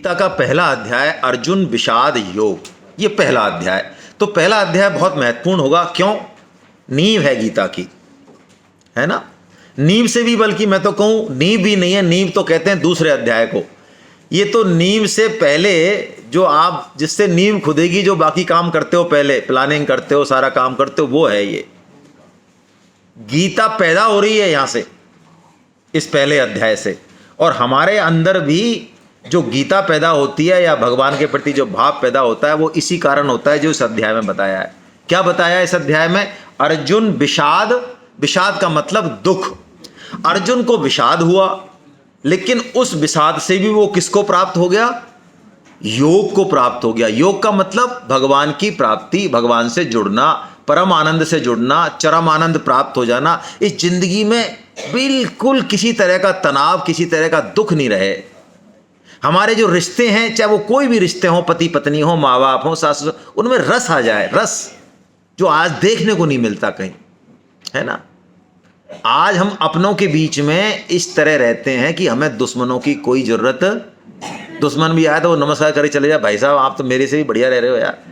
गीता का पहला अध्याय अर्जुन विषाद योग, ये पहला अध्याय। तो पहला अध्याय बहुत महत्वपूर्ण होगा। क्यों? नींव है गीता की, है ना। नींव से भी, बल्कि मैं तो कहूं नींव भी नहीं है, नींव तो कहते हैं दूसरे अध्याय को। ये तो नींव से पहले जो आप जिससे नींव खुदेगी, जो बाकी काम करते हो, पहले प्लानिंग करते हो, सारा काम करते हो, वो है ये। गीता पैदा हो रही है यहां से, इस पहले अध्याय से। और हमारे अंदर भी जो गीता पैदा होती है या भगवान के प्रति जो भाव पैदा होता है, वो इसी कारण होता है जो इस अध्याय में बताया है। क्या बताया है इस अध्याय में? अर्जुन विषाद, विषाद का मतलब दुख। अर्जुन को विषाद हुआ, लेकिन उस विषाद से भी वो किसको प्राप्त हो गया? योग को प्राप्त हो गया। योग का मतलब भगवान की प्राप्ति, भगवान से जुड़ना, परम आनंद से जुड़ना, चरम आनंद प्राप्त हो जाना। इस जिंदगी में बिल्कुल किसी तरह का तनाव, किसी तरह का दुख नहीं रहे। हमारे जो रिश्ते हैं, चाहे वो कोई भी रिश्ते हो, पति पत्नी हो, माँ बाप हो, सास ससुर, उनमें रस आ जाए, रस जो आज देखने को नहीं मिलता कहीं, है ना। आज हम अपनों के बीच में इस तरह रहते हैं कि हमें दुश्मनों की कोई जरूरत, दुश्मन भी आया तो वो नमस्कार करे चले जाए, भाई साहब आप तो मेरे से भी बढ़िया रह रहे हो यार,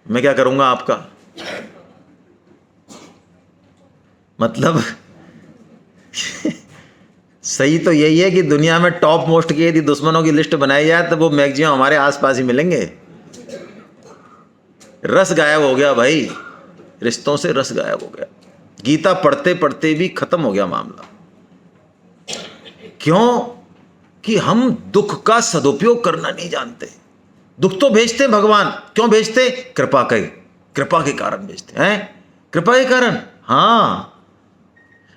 मैं क्या करूंगा आपका। मतलब सही तो यही है कि दुनिया में टॉप मोस्ट की यदि दुश्मनों की लिस्ट बनाई जाए तो वो मैक्सिमम हमारे आसपास ही मिलेंगे। रस गायब हो गया भाई, रिश्तों से रस गायब हो गया। गीता पढ़ते पढ़ते भी खत्म हो गया मामला। क्यों? कि हम दुख का सदुपयोग करना नहीं जानते। दुख तो भेजते भगवान, क्यों भेजते? कृपा के कारण भेजते हैं। कृपा के कारण, हाँ।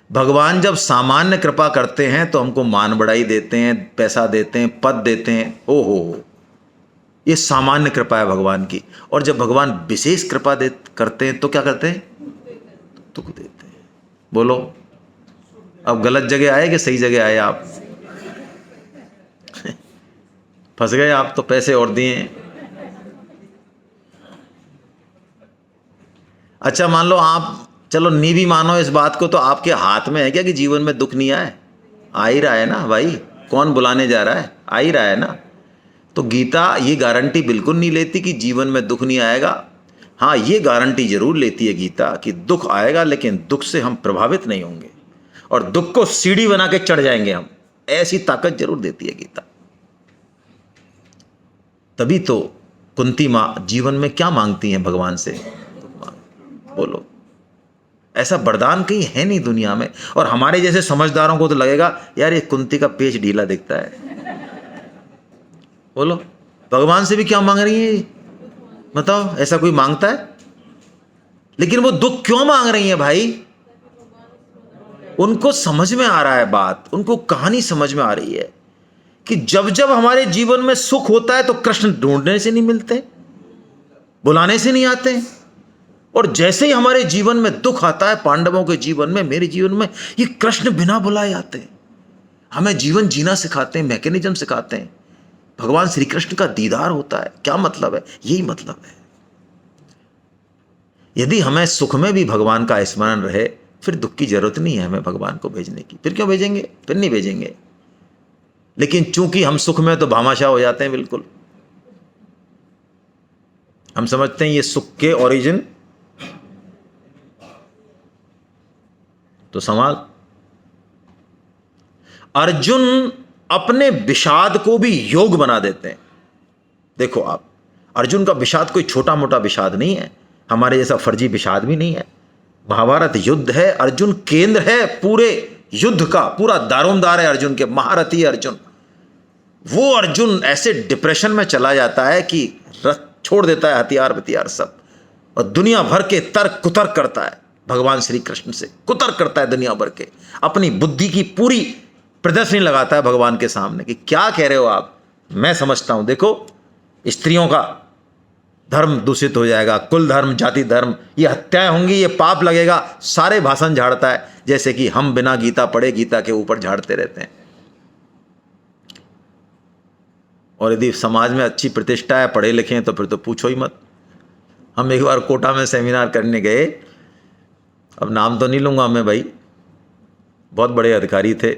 भगवान जब सामान्य कृपा करते हैं तो हमको मान बढ़ाई देते हैं, पैसा देते हैं, पद देते हैं, हो, ये सामान्य कृपा है भगवान की। और जब भगवान विशेष कृपा करते हैं तो क्या करते हैं? दुख देते हैं। बोलो, अब गलत जगह आए कि सही जगह आए आप? फंस गए आप तो, पैसे और दिए। अच्छा मान लो आप, चलो नी भी मानो इस बात को, तो आपके हाथ में है क्या कि जीवन में दुख नहीं आए? आ ही रहा है ना भाई, कौन बुलाने जा रहा है? आ ही रहा है ना। तो गीता ये गारंटी बिल्कुल नहीं लेती कि जीवन में दुख नहीं आएगा। हाँ, ये गारंटी जरूर लेती है गीता कि दुख आएगा, लेकिन दुख से हम प्रभावित नहीं होंगे और दुख को सीढ़ी बना के चढ़ जाएंगे हम, ऐसी ताकत जरूर देती है गीता। तभी तो कुंती माँ जीवन में क्या मांगती हैं भगवान से? बोलो, ऐसा वरदान कहीं है नहीं दुनिया में। और हमारे जैसे समझदारों को तो लगेगा यार ये कुंती का पेच ढीला दिखता है। बोलो, भगवान से भी क्या मांग रही है? बताओ, ऐसा कोई मांगता है? लेकिन वो दुख क्यों मांग रही है भाई? उनको समझ में आ रहा है बात, उनको कहानी समझ में आ रही है कि जब जब हमारे जीवन में सुख होता है तो कृष्ण ढूंढने से नहीं मिलते, बुलाने से नहीं आते। और जैसे ही हमारे जीवन में दुख आता है, पांडवों के जीवन में, मेरे जीवन में, ये कृष्ण बिना बुलाए आते हैं, हमें जीवन जीना सिखाते हैं, मैकेनिज्म सिखाते हैं। भगवान श्री कृष्ण का दीदार होता है। क्या मतलब है? यही मतलब है। यदि हमें सुख में भी भगवान का स्मरण रहे, फिर दुख की जरूरत नहीं है हमें भगवान को भेजने की। फिर क्यों भेजेंगे? फिर नहीं भेजेंगे। लेकिन चूंकि हम सुख में तो भामाशाह हो जाते हैं बिल्कुल। हम समझते हैं ये सुख के ओरिजिन, तो संभाल। अर्जुन अपने विषाद को भी योग बना देते हैं। देखो आप, अर्जुन का विषाद कोई छोटा मोटा विषाद नहीं है, हमारे जैसा फर्जी विषाद भी नहीं है। महाभारत युद्ध है, अर्जुन केंद्र है पूरे युद्ध का, पूरा दारोमदार है अर्जुन के, महारथी अर्जुन। वो अर्जुन ऐसे डिप्रेशन में चला जाता है कि रथ छोड़ देता है, हथियार वथियार सब, और दुनिया भर के तर्क कुतर्क करता है भगवान श्री कृष्ण से, कुतर्क करता है दुनिया भर के, अपनी बुद्धि की पूरी प्रदर्शनी लगाता है भगवान के सामने कि क्या कह रहे हो आप, मैं समझता हूं। देखो, स्त्रियों का धर्म दूषित हो जाएगा, कुल धर्म, जाति धर्म, ये हत्याएं होंगी, ये पाप लगेगा, सारे भाषण झाड़ता है, जैसे कि हम बिना गीता पढ़े गीता के ऊपर झाड़ते रहते हैं। और यदि समाज में अच्छी प्रतिष्ठा है, पढ़े लिखे हैं, तो फिर तो पूछो ही मत। हम एक बार कोटा में सेमिनार करने गए, अब नाम तो नहीं लूँगा मैं भाई, बहुत बड़े अधिकारी थे,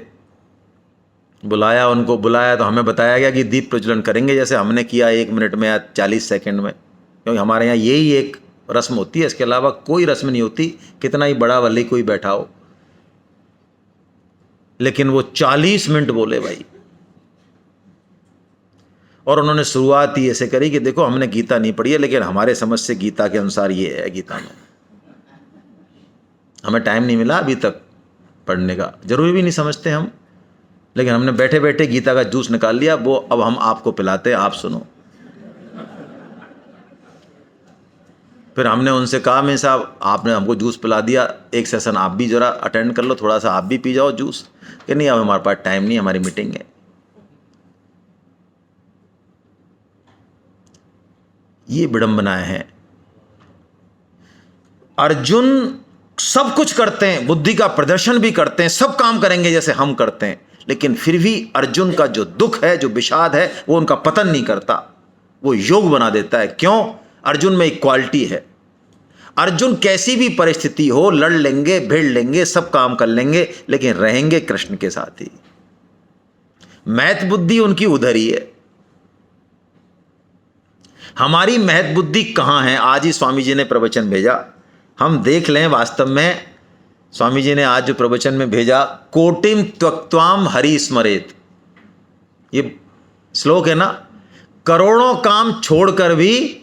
बुलाया, उनको बुलाया तो हमें बताया गया कि दीप प्रज्वलन करेंगे, जैसे हमने किया 1 मिनट में या 40 सेकंड में, क्योंकि हमारे यहाँ यही एक रस्म होती है, इसके अलावा कोई रस्म नहीं होती, कितना ही बड़ा वली कोई बैठा हो। लेकिन वो 40 मिनट बोले भाई, और उन्होंने शुरुआत ही ऐसे करी कि देखो हमने गीता नहीं पढ़ी है, लेकिन हमारे समझ से गीता के अनुसार ये है, गीता में हमें टाइम नहीं मिला अभी तक पढ़ने का, जरूरी भी नहीं समझते हम, लेकिन हमने बैठे बैठे गीता का जूस निकाल लिया, वो अब हम आपको पिलाते हैं, आप सुनो। फिर हमने उनसे कहा मैं साहब आपने हमको जूस पिला दिया, एक सेशन आप भी जरा अटेंड कर लो, थोड़ा सा आप भी पी जाओ जूस। कि नहीं, अब हमारे पास टाइम नहीं, हमारी मीटिंग है। ये विडंबनाएं हैं। अर्जुन सब कुछ करते हैं, बुद्धि का प्रदर्शन भी करते हैं, सब काम करेंगे जैसे हम करते हैं, लेकिन फिर भी अर्जुन का जो दुख है, जो विषाद है, वो उनका पतन नहीं करता, वो योग बना देता है। क्यों? अर्जुन में एक क्वालिटी है, अर्जुन कैसी भी परिस्थिति हो लड़ लेंगे, भिड़ लेंगे, सब काम कर लेंगे, लेकिन रहेंगे कृष्ण के साथ ही। महत बुद्धि उनकी उधर ही है। हमारी महत बुद्धि कहां है? आज ही स्वामी जी ने प्रवचन भेजा, हम देख लें। वास्तव में स्वामी जी ने आज जो प्रवचन में भेजा, कोटिम त्यक्त्वाम हरि स्मरेत, ये श्लोक है ना, करोड़ों काम छोड़कर भी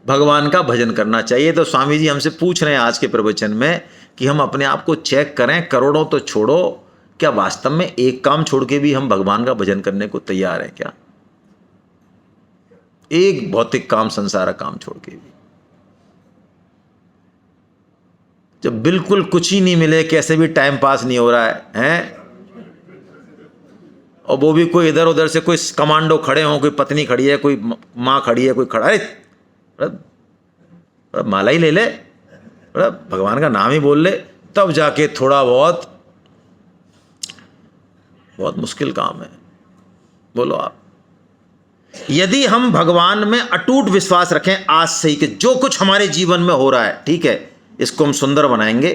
भगवान का भजन करना चाहिए। तो स्वामी जी हमसे पूछ रहे हैं आज के प्रवचन में कि हम अपने आप को चेक करें, करोड़ों तो छोड़ो, क्या वास्तव में एक काम छोड़ के भी हम भगवान का भजन करने को तैयार हैं क्या? एक भौतिक काम, संसारक काम छोड़ के भी। जब बिल्कुल कुछ ही नहीं मिले, कैसे भी टाइम पास नहीं हो रहा है, और वो भी कोई इधर उधर से कोई कमांडो खड़े हों, कोई पत्नी खड़ी है, कोई माँ खड़ी है, कोई खड़ा है, माला ही ले ले, भगवान का नाम ही बोल ले, तब जाके थोड़ा बहुत मुश्किल काम है। बोलो आप, यदि हम भगवान में अटूट विश्वास रखें आज से ही कि जो कुछ हमारे जीवन में हो रहा है, ठीक है, इसको हम सुंदर बनाएंगे,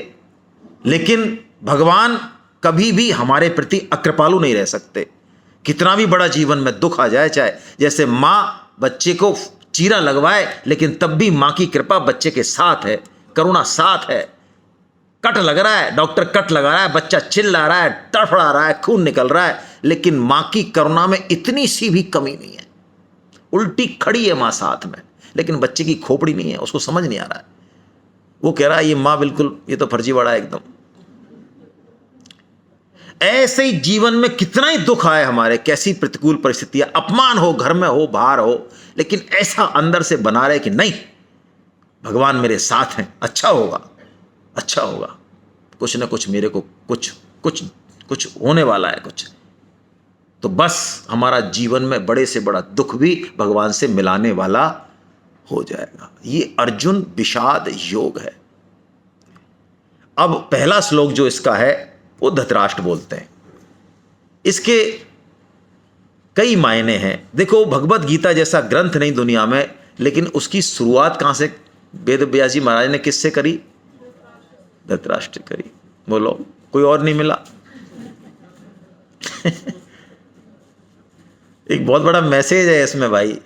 लेकिन भगवान कभी भी हमारे प्रति अकृपालु नहीं रह सकते। कितना भी बड़ा जीवन में दुख आ जाए, चाहे जैसे माँ बच्चे को चीरा लगवाए, लेकिन तब भी माँ की कृपा बच्चे के साथ है, करुणा साथ है। कट लग रहा है, डॉक्टर कट लगा रहा है, बच्चा चिल्ला रहा है, तड़फड़ा रहा है, खून निकल रहा है, लेकिन माँ की करुणा में इतनी सी भी कमी नहीं है। उल्टी खड़ी है माँ साथ में, लेकिन बच्चे की खोपड़ी नहीं है, उसको समझ नहीं आ रहा है, वो कह रहा है ये माँ बिल्कुल, ये तो फर्जीवाड़ा है एकदम। ऐसे ही जीवन में कितना ही दुख आए हमारे, कैसी प्रतिकूल परिस्थितियां, अपमान हो, घर में हो, बाहर हो, लेकिन ऐसा अंदर से बना रहे कि नहीं, भगवान मेरे साथ हैं, अच्छा होगा, अच्छा होगा, कुछ ना कुछ मेरे को कुछ होने वाला है कुछ। तो बस हमारा जीवन में बड़े से बड़ा दुख भी भगवान से मिलाने वाला हो जाएगा। ये अर्जुन विषाद योग है। अब पहला श्लोक जो इसका है वो धृतराष्ट्र बोलते हैं। इसके कई मायने हैं। देखो, भगवत गीता जैसा ग्रंथ नहीं दुनिया में, लेकिन उसकी शुरुआत कहां से वेद व्यास जी महाराज ने किससे करी? धृतराष्ट्र करी। बोलो, कोई और नहीं मिला? एक बहुत बड़ा मैसेज है इसमें भाई।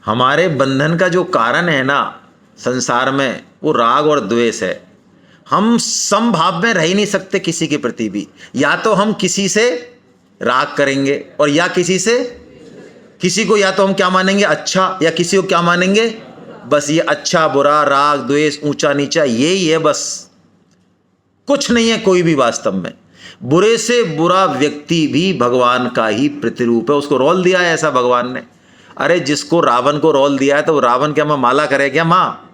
हमारे बंधन का जो कारण है ना संसार में, वो राग और द्वेष है। हम समभाव में रह ही नहीं सकते किसी के प्रति भी। या तो हम किसी से राग करेंगे, और या किसी को या तो हम क्या मानेंगे, अच्छा, या किसी को क्या मानेंगे, बस ये अच्छा बुरा, राग द्वेष, ऊंचा नीचा, यही है बस, कुछ नहीं है कोई भी वास्तव में। बुरे से बुरा व्यक्ति भी भगवान का ही प्रतिरूप है, उसको रोल दिया है ऐसा भगवान ने। अरे जिसको रावण को रोल दिया है, तो रावण क्या माँ माला करे क्या? माँ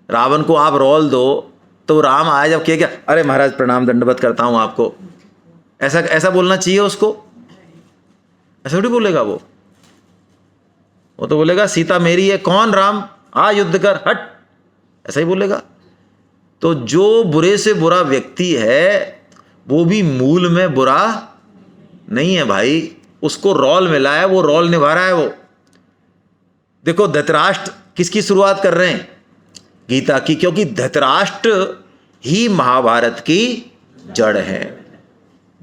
रावण को आप रोल दो तो राम आए जब क्या अरे महाराज प्रणाम दंडवत करता हूं आपको, ऐसा बोलना चाहिए उसको? ऐसा थोड़ी बोलेगा वो तो बोलेगा सीता मेरी है, कौन राम, आ युद्ध कर, हट, ऐसा ही बोलेगा। तो जो बुरे से बुरा व्यक्ति है वो भी मूल में बुरा नहीं है भाई, उसको रोल मिला है, वो रोल निभा रहा है वो। देखो, धृतराष्ट्र किसकी शुरुआत कर रहे हैं? गीता की, क्योंकि धृतराष्ट्र ही महाभारत की जड़ है।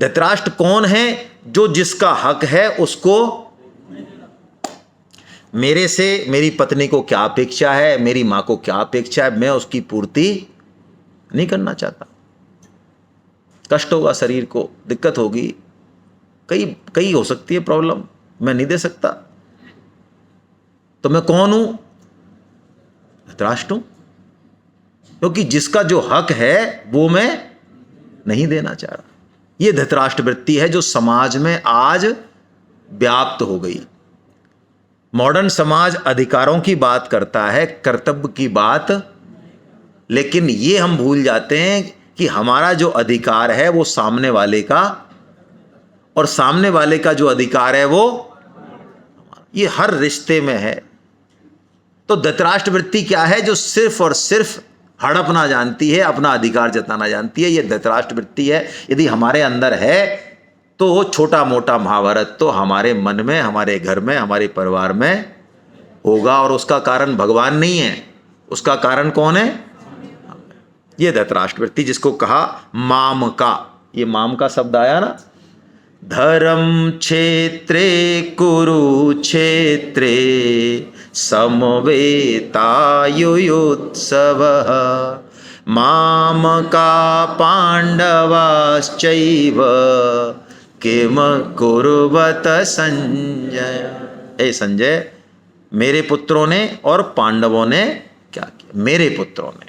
धृतराष्ट्र कौन है? जो जिसका हक है उसको, मेरे से मेरी पत्नी को क्या अपेक्षा है, मेरी मां को क्या अपेक्षा है, मैं उसकी पूर्ति नहीं करना चाहता। कष्ट होगा, शरीर को दिक्कत होगी, कई कई हो सकती है प्रॉब्लम, मैं नहीं दे सकता, तो मैं कौन हूं? धृतराष्ट्र हूं, क्योंकि जिसका जो हक है वो मैं नहीं देना चाह रहा। ये धृतराष्ट्र वृत्ति है जो समाज में आज व्याप्त हो गई। मॉडर्न समाज अधिकारों की बात करता है, कर्तव्य की बात, लेकिन ये हम भूल जाते हैं कि हमारा जो अधिकार है वो सामने वाले का, और सामने वाले का जो अधिकार है वो, ये हर रिश्ते में है। तो धृतराष्ट्र वृत्ति क्या है? जो सिर्फ और सिर्फ हड़पना जानती है, अपना अधिकार जताना जानती है, ये धृतराष्ट्र वृत्ति है। यदि हमारे अंदर है तो छोटा मोटा महाभारत तो हमारे मन में, हमारे घर में, हमारे परिवार में होगा, और उसका कारण भगवान नहीं है, उसका कारण कौन है? ये धृतराष्ट्र वृत्ति, जिसको कहा माम का, ये माम का शब्द आया ना, धर्म क्षेत्रे कुरुक्षेत्रे समवेतायुयुत्सवः माम का पांडवाश्चैव किम कुर्वत संजय। ए संजय, मेरे पुत्रों ने और पांडवों ने क्या किया? मेरे पुत्रों ने,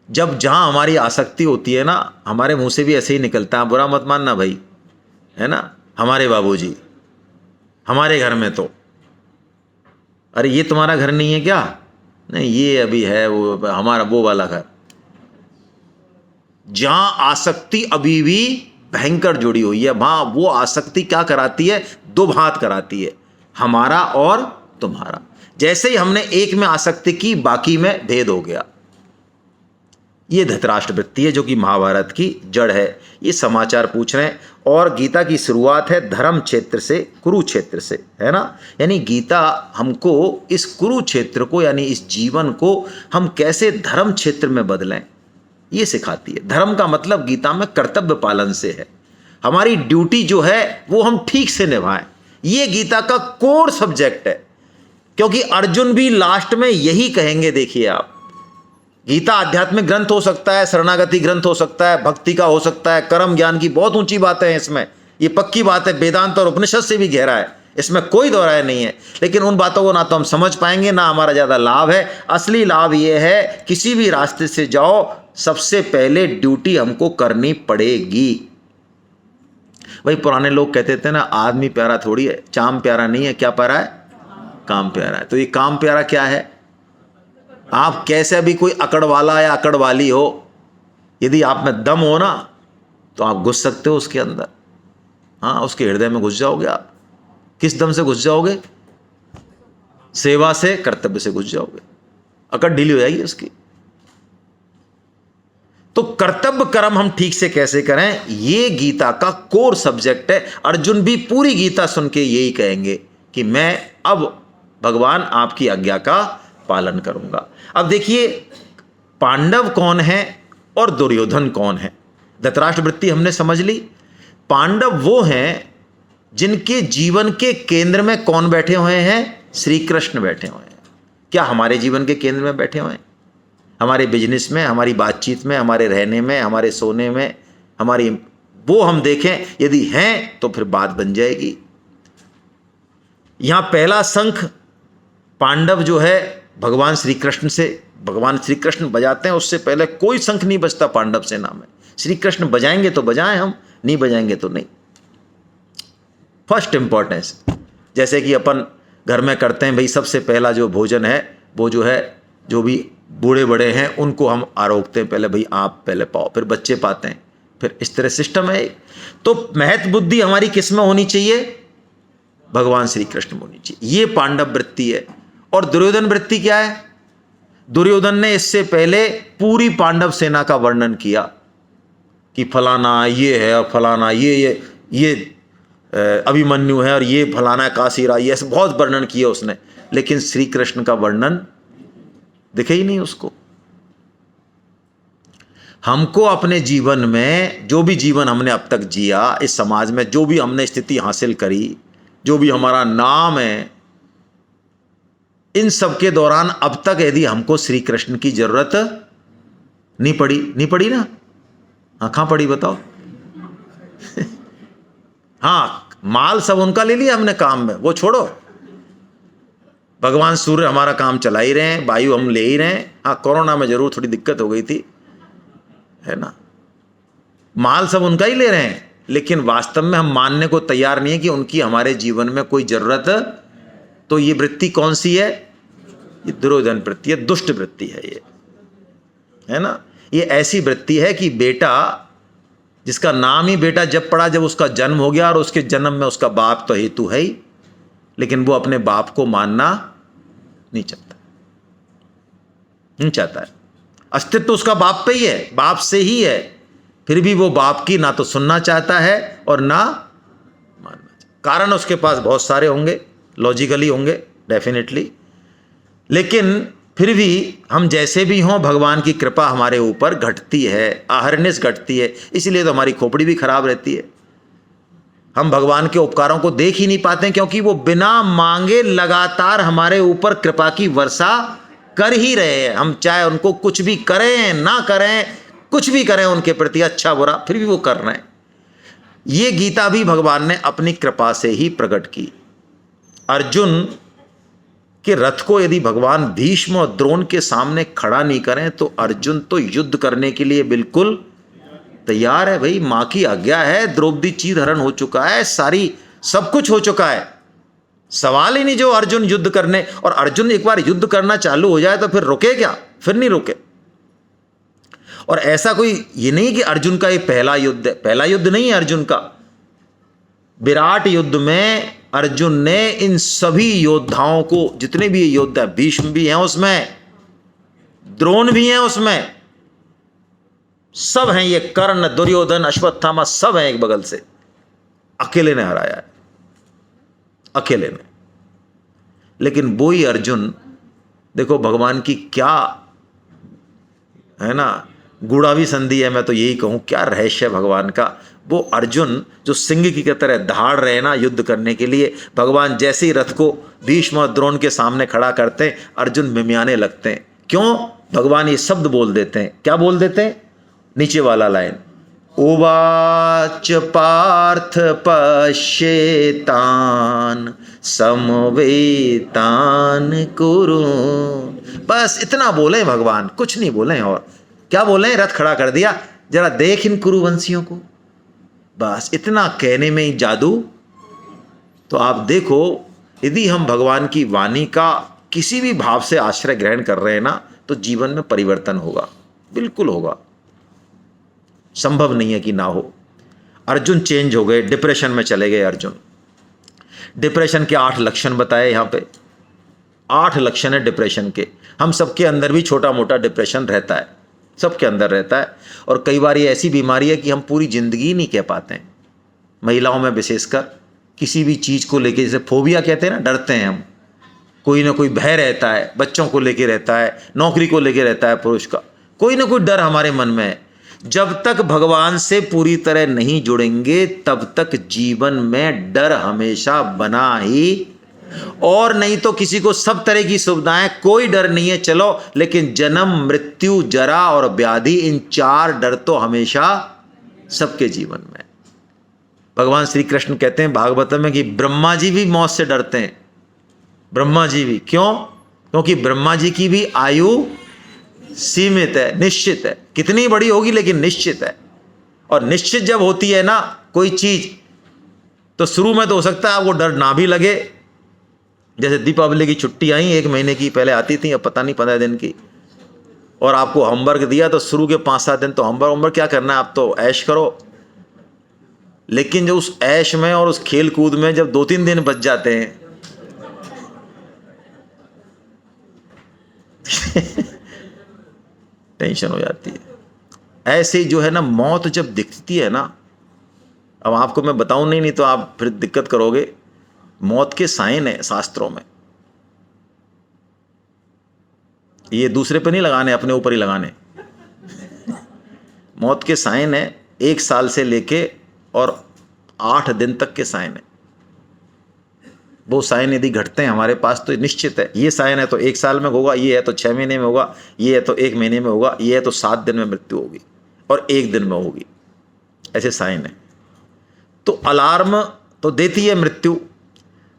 जब जहां हमारी आसक्ति होती है ना, हमारे मुंह से भी ऐसे ही निकलता है, बुरा मत मानना भाई, है ना, हमारे बाबूजी, हमारे घर में तो, अरे ये तुम्हारा घर नहीं है क्या? नहीं, ये अभी है वो हमारा वो वाला घर। जहां आसक्ति अभी भी भयंकर जुड़ी हुई है, वहां वो आसक्ति क्या कराती है? दो भात कराती है, हमारा और तुम्हारा। जैसे ही हमने एक में आसक्ति की, बाकी में भेद हो गया। ये धृतराष्ट्र वृत्ति है जो कि महाभारत की जड़ है। ये समाचार पूछ रहे हैं, और गीता की शुरुआत है धर्म क्षेत्र से, कुरुक्षेत्र से, है ना। यानी गीता हमको इस कुरुक्षेत्र को, यानी इस जीवन को हम कैसे धर्म क्षेत्र में बदलें, ये सिखाती है। धर्म का मतलब गीता में कर्तव्य पालन से है। हमारी ड्यूटी जो है वो हम ठीक से निभाएं, ये गीता का कोर सब्जेक्ट है। क्योंकि अर्जुन भी लास्ट में यही कहेंगे। देखिए आप, गीता आध्यात्मिक ग्रंथ हो सकता है, शरणागति ग्रंथ हो सकता है, भक्ति का हो सकता है, कर्म ज्ञान की बहुत ऊंची बातें हैं इसमें, ये पक्की बात है, वेदांत और उपनिषद से भी गहरा है, इसमें कोई दो राय नहीं है। लेकिन उन बातों को ना तो हम समझ पाएंगे, ना हमारा ज़्यादा लाभ है। असली लाभ ये है, किसी भी रास्ते से जाओ, सबसे पहले ड्यूटी हमको करनी पड़ेगी। भाई पुराने लोग कहते थे ना, आदमी प्यारा थोड़ी है, चाम प्यारा नहीं है, क्या प्यारा है? काम प्यारा है। तो ये काम प्यारा क्या है? आप कैसे भी कोई अकड़ वाला या अकड़ वाली हो, यदि आप में दम हो ना, तो आप घुस सकते हो उसके अंदर। हाँ, उसके हृदय में घुस जाओगे आप। किस दम से घुस जाओगे? सेवा से, कर्तव्य से घुस जाओगे, अकड़ ढीली हो जाएगी उसकी। तो कर्तव्य कर्म हम ठीक से कैसे करें, ये गीता का कोर सब्जेक्ट है। अर्जुन भी पूरी गीता सुन के यही कहेंगे कि मैं अब भगवान आपकी आज्ञा का पालन करूंगा। अब देखिए, पांडव कौन है और दुर्योधन कौन है। धृतराष्ट्र वृत्ति हमने समझ ली। पांडव वो हैं जिनके जीवन के केंद्र में कौन बैठे हुए हैं? श्री कृष्ण बैठे हुए हैं। क्या हमारे जीवन के केंद्र में बैठे हुए हैं? हमारे बिजनेस में, हमारी बातचीत में, हमारे रहने में, हमारे सोने में, हमारी, वो हम देखें। यदि हैं तो फिर बात बन जाएगी। यहां पहला शंख पांडव जो है भगवान श्री कृष्ण से, भगवान श्री कृष्ण बजाते हैं, उससे पहले कोई शंख नहीं बजता पांडव सेना में। श्री कृष्ण बजाएंगे तो बजाएं, हम नहीं बजाएंगे तो नहीं। फर्स्ट इंपॉर्टेंस, जैसे कि अपन घर में करते हैं भाई, सबसे पहला जो भोजन है वो जो है, जो भी बूढ़े बड़े हैं उनको हम आरोगते हैं, पहले भाई आप पहले पाओ, फिर बच्चे पाते हैं, फिर इस तरह सिस्टम है। तो महत्व बुद्धि हमारी किस में होनी चाहिए? भगवान श्री कृष्ण में होनी चाहिए। ये पांडव वृत्ति है। और दुर्योधन वृत्ति क्या है? दुर्योधन ने इससे पहले पूरी पांडव सेना का वर्णन किया कि फलाना ये है और फलाना ये अभिमन्यु है और ये फलाना काशीरा, ये ऐसे बहुत वर्णन किया उसने। लेकिन श्री कृष्ण का वर्णन दिखे ही नहीं उसको। हमको अपने जीवन में जो भी जीवन हमने अब तक जिया, इस समाज में जो भी हमने स्थिति हासिल करी, जो भी हमारा नाम है, इन सब के दौरान अब तक यदि हमको श्री कृष्ण की जरूरत नहीं पड़ी ना? हाँ, कहाँ पड़ी बताओ? हाँ, माल सब उनका ले लिया हमने काम में, वो छोड़ो। भगवान सूर्य हमारा काम चला ही रहे हैं, वायु हम ले ही रहे हैं। हाँ, कोरोना में जरूर थोड़ी दिक्कत हो गई थी, है ना? माल सब उनका ही ले रहे हैं, लेकिन वास्तव में हम मानने को तैयार नहीं है कि उनकी हमारे जीवन में कोई जरूरत। तो ये वृत्ति कौन सी है? ये दुर्योधन वृत्ति है, दुष्ट वृत्ति है ये, है ना? ये ऐसी वृत्ति है कि बेटा, जिसका नाम ही बेटा जब पड़ा, जब उसका जन्म हो गया और उसके जन्म में उसका बाप तो हेतु है ही, लेकिन वो अपने बाप को मानना नहीं चाहता है। अस्तित्व उसका बाप पे ही है, बाप से ही है, फिर भी वो बाप की ना तो सुनना चाहता है और ना मानना चाहता। कारण उसके पास बहुत सारे होंगे, लॉजिकली होंगे डेफिनेटली, लेकिन फिर भी हम जैसे भी हों, भगवान की कृपा हमारे ऊपर घटती है, अहरनिश घटती है, इसलिए तो हमारी खोपड़ी भी खराब रहती है। हम भगवान के उपकारों को देख ही नहीं पाते, क्योंकि वो बिना मांगे लगातार हमारे ऊपर कृपा की वर्षा कर ही रहे हैं। हम चाहे उनको कुछ भी करें ना करें, कुछ भी करें उनके प्रति, अच्छा बुरा, फिर भी वो कर रहे हैं। ये गीता भी भगवान ने अपनी कृपा से ही प्रकट की। अर्जुन के रथ को यदि भगवान भीष्म और द्रोण के सामने खड़ा नहीं करें तो अर्जुन तो युद्ध करने के लिए बिल्कुल तैयार है। भाई, मां की आज्ञा है, द्रौपदी चीरहरण हो चुका है, सारी सब कुछ हो चुका है, सवाल ही नहीं जो अर्जुन युद्ध करने। और अर्जुन एक बार युद्ध करना चालू हो जाए तो फिर रुके क्या? फिर नहीं रुके। और ऐसा कोई ये नहीं कि अर्जुन का ये पहला युद्ध है, पहला युद्ध नहीं है अर्जुन का। विराट युद्ध में अर्जुन ने इन सभी योद्धाओं को, जितने भी योद्धा, भीष्म भी हैं उसमें, द्रोण भी हैं उसमें, सब हैं, ये कर्ण, दुर्योधन, अश्वत्थामा, सब हैं एक बगल से, अकेले ने हराया है, अकेले ने। लेकिन वो ही अर्जुन, देखो भगवान की क्या, है ना, गूढ़ावी संधि है, मैं तो यही कहूं, क्या रहस्य है भगवान का। वो अर्जुन जो सिंह की तरह दहाड़ रहे ना युद्ध करने के लिए, भगवान जैसे ही रथ को भीष्म और द्रोण के सामने खड़ा करते हैं, अर्जुन मिमियाने लगते हैं। क्यों? भगवान ये शब्द बोल देते हैं। क्या बोल देते हैं? नीचे वाला लाइन, उवाच पार्थ पश्येतान समवेतान कुरु। बस इतना बोले भगवान, कुछ नहीं बोले। और क्या बोले? रथ खड़ा कर दिया, जरा देख इन कुरुवंशियों को। बस इतना कहने में ही जादू। तो आप देखो, यदि हम भगवान की वाणी का किसी भी भाव से आश्रय ग्रहण कर रहे हैं ना, तो जीवन में परिवर्तन होगा, बिल्कुल होगा। संभव नहीं है कि ना हो। अर्जुन चेंज हो गए, डिप्रेशन में चले गए अर्जुन। डिप्रेशन के 8 लक्षण बताए यहाँ पे, 8 लक्षण है डिप्रेशन के। हम सबके अंदर भी छोटा मोटा डिप्रेशन रहता है, सबके अंदर रहता है। और कई बार ये ऐसी बीमारी है कि हम पूरी जिंदगी नहीं कह पाते हैं, महिलाओं में विशेषकर। किसी भी चीज़ को लेके, जैसे फोबिया कहते हैं ना, डरते हैं हम, कोई ना कोई भय रहता है, बच्चों को लेके रहता है, नौकरी को लेके रहता है, पुरुष का कोई ना कोई डर हमारे मन में है। जब तक भगवान से पूरी तरह नहीं जुड़ेंगे तब तक जीवन में डर हमेशा बना ही। और नहीं तो किसी को सब तरह की सुविधाएं, कोई डर नहीं है चलो, लेकिन जन्म, मृत्यु, जरा और व्याधि, इन 4 डर तो हमेशा सबके जीवन में। भगवान श्री कृष्ण कहते हैं भागवत में कि ब्रह्मा जी भी मौत से डरते हैं। ब्रह्मा जी भी, क्यों? क्योंकि ब्रह्मा जी की भी आयु सीमित है, निश्चित है, कितनी बड़ी होगी लेकिन निश्चित है। और निश्चित जब होती है ना कोई चीज, तो शुरू में तो हो सकता है आपको डर ना भी लगे। जैसे दीपावली की छुट्टी आई, 1 महीने की पहले आती थी, अब पता नहीं 15 दिन की, और आपको होमवर्क दिया, तो शुरू के 5-7 दिन तो होमवर्क क्या करना है, आप तो ऐश करो। लेकिन जो उस ऐश में और उस खेल कूद में जब 2-3 दिन बच जाते हैं टेंशन हो जाती है। ऐसे ही जो है ना, मौत जब दिखती है ना, अब आपको मैं बताऊं नहीं तो आप फिर दिक्कत करोगे। मौत के साइन है शास्त्रों में, ये दूसरे पे नहीं लगाने, अपने ऊपर ही लगाने। मौत के साइन है 1 साल से लेके और 8 दिन तक के साइन है। वो साइन यदि घटते हैं हमारे पास तो निश्चित है, ये साइन है तो 1 साल में होगा, ये है तो 6 महीने में होगा, ये है तो 1 महीने में होगा, ये है तो 7 दिन में मृत्यु होगी और 1 दिन में होगी, ऐसे साइन है। तो अलार्म तो देती है मृत्यु।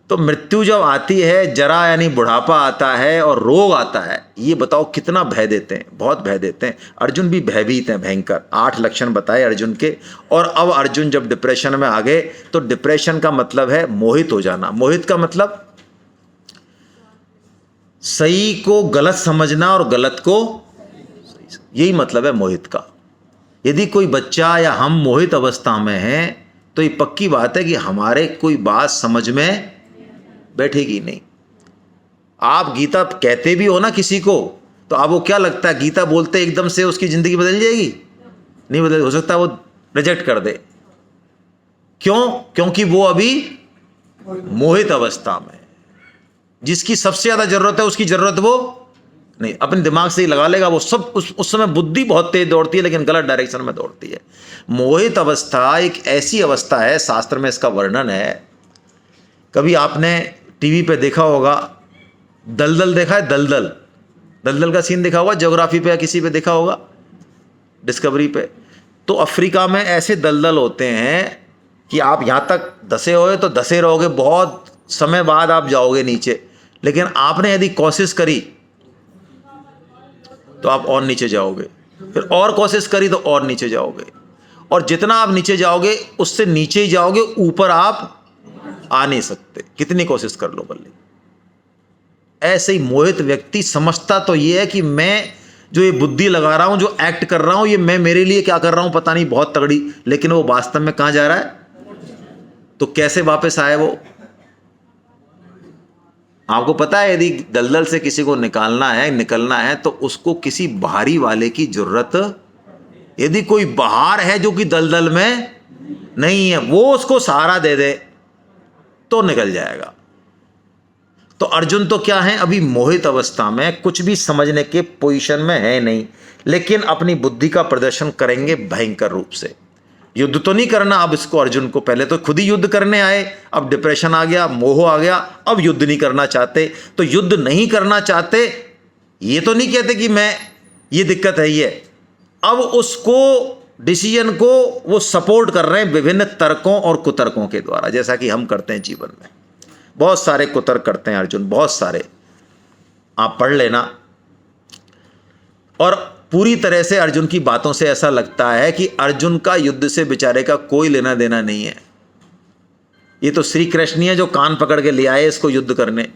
तो मृत्यु जब आती है, जरा यानी बुढ़ापा आता है और रोग आता है, ये बताओ कितना भय देते हैं, बहुत भय देते हैं। अर्जुन भी भयभीत हैं भयंकर। 8 लक्षण बताए अर्जुन के। और अब अर्जुन जब डिप्रेशन में आ गए तो डिप्रेशन का मतलब है मोहित हो जाना। मोहित का मतलब सही को गलत समझना और गलत को सही, यही मतलब है मोहित का। यदि कोई बच्चा या हम मोहित अवस्था में हैं तो ये पक्की बात है कि हमारे कोई बात समझ में बैठेगी नहीं। आप गीता कहते भी हो ना किसी को, तो आपको क्या लगता है गीता बोलते एकदम से उसकी ज़िंदगी बदल जाएगी? नहीं बदल, हो सकता है वो रिजेक्ट कर दे। क्यों? क्योंकि वो अभी मोहित अवस्था में, जिसकी सबसे ज़्यादा ज़रूरत है उसकी ज़रूरत वो नहीं, अपने दिमाग से ही लगा लेगा वो सब। उस समय बुद्धि बहुत तेज दौड़ती है लेकिन गलत डायरेक्शन में दौड़ती है। मोहित अवस्था एक ऐसी अवस्था है, शास्त्र में इसका वर्णन है। कभी आपने टीवी पे देखा होगा, दलदल देखा है? दलदल, दलदल का सीन देखा होगा, ज्योग्राफी पे या किसी पे देखा होगा, डिस्कवरी पे। तो अफ्रीका में ऐसे दलदल होते हैं कि आप यहाँ तक धसे हुए तो धसे रहोगे, बहुत समय बाद आप जाओगे नीचे। लेकिन आपने यदि कोशिश करी तो आप और नीचे जाओगे, फिर और कोशिश करी तो और नीचे जाओगे, और जितना आप नीचे जाओगे उससे नीचे ही जाओगे, ऊपर आप आ नहीं सकते, कितनी कोशिश कर लो बल्ले। ऐसे ही मोहित व्यक्ति समझता तो ये है कि मैं जो ये बुद्धि लगा रहा हूं, जो एक्ट कर रहा हूं, ये मैं मेरे लिए क्या कर रहा हूं पता नहीं, बहुत तगड़ी, लेकिन वो वास्तव में कहां जा रहा है? तो कैसे वापस आए वो? आपको पता है यदि दलदल से किसी को निकालना है, निकलना है, तो उसको किसी बाहरी वाले की जरूरत, यदि कोई बाहर है जो कि दलदल में नहीं है, वो उसको सहारा दे दे तो निकल जाएगा। तो अर्जुन तो क्या है, अभी मोहित अवस्था में, कुछ भी समझने के पोजीशन में है नहीं, लेकिन अपनी बुद्धि का प्रदर्शन करेंगे भयंकर रूप से। युद्ध तो नहीं करना अब इसको अर्जुन को, पहले तो खुद ही युद्ध करने आए, अब डिप्रेशन आ गया, मोह आ गया, अब युद्ध नहीं करना चाहते। तो युद्ध नहीं करना चाहते, ये तो नहीं कहते कि मैं, ये दिक्कत है ये, अब उसको डिसीजन को वो सपोर्ट कर रहे हैं विभिन्न तर्कों और कुतर्कों के द्वारा, जैसा कि हम करते हैं जीवन में। बहुत सारे कुतर्क करते हैं अर्जुन, बहुत सारे, आप पढ़ लेना। और पूरी तरह से अर्जुन की बातों से ऐसा लगता है कि अर्जुन का युद्ध से बेचारे का कोई लेना देना नहीं है। ये तो श्री कृष्ण ही है जो कान पकड़ के ले आए इसको युद्ध करने,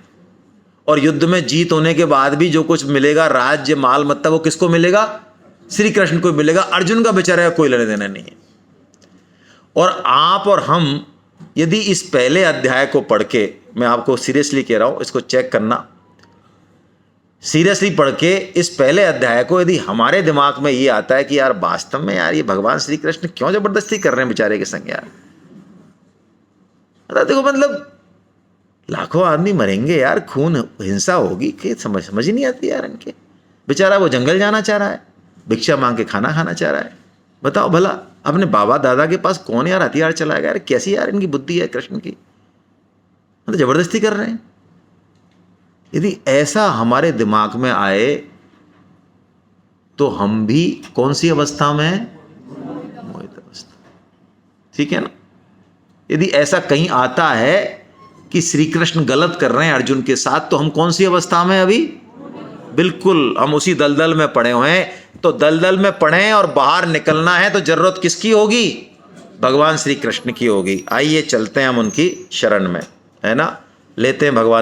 और युद्ध में जीत होने के बाद भी जो कुछ मिलेगा, राज्य माल मत्ता, वो किसको मिलेगा? श्री कृष्ण को मिलेगा। अर्जुन का बेचारे का कोई लेना देना नहीं है। और आप और हम यदि इस पहले अध्याय को पढ़ के, मैं आपको सीरियसली कह रहा हूं, इसको चेक करना, सीरियसली पढ़ के इस पहले अध्याय को, यदि हमारे दिमाग में ये आता है कि यार वास्तव में यार ये भगवान श्री कृष्ण क्यों जबरदस्ती कर रहे हैं बेचारे के संग यार, देखो मतलब लाखों आदमी मरेंगे यार, खून हिंसा होगी, कि समझ ही नहीं आती यार इनके। बेचारा वो जंगल जाना चाह रहा है, भिक्षा मांग के खाना खाना चाह रहा है। बताओ भला अपने बाबा दादा के पास कौन यार हथियार चलाएगा यार? कैसी यार इनकी बुद्धि है कृष्ण की, मतलब जबरदस्ती कर रहे हैं। यदि ऐसा हमारे दिमाग में आए तो हम भी कौन सी अवस्था में हैं? मोहित अवस्था, ठीक है ना। यदि ऐसा कहीं आता है कि श्री कृष्ण गलत कर रहे हैं अर्जुन के साथ, तो हम कौन सी अवस्था में अभी? बिल्कुल हम उसी दलदल में पड़े हुए हैं। तो दलदल में पड़े और बाहर निकलना है तो जरूरत किसकी होगी? भगवान श्री कृष्ण की होगी। आइए चलते हैं हम उनकी शरण में, है ना, लेते हैं भगवान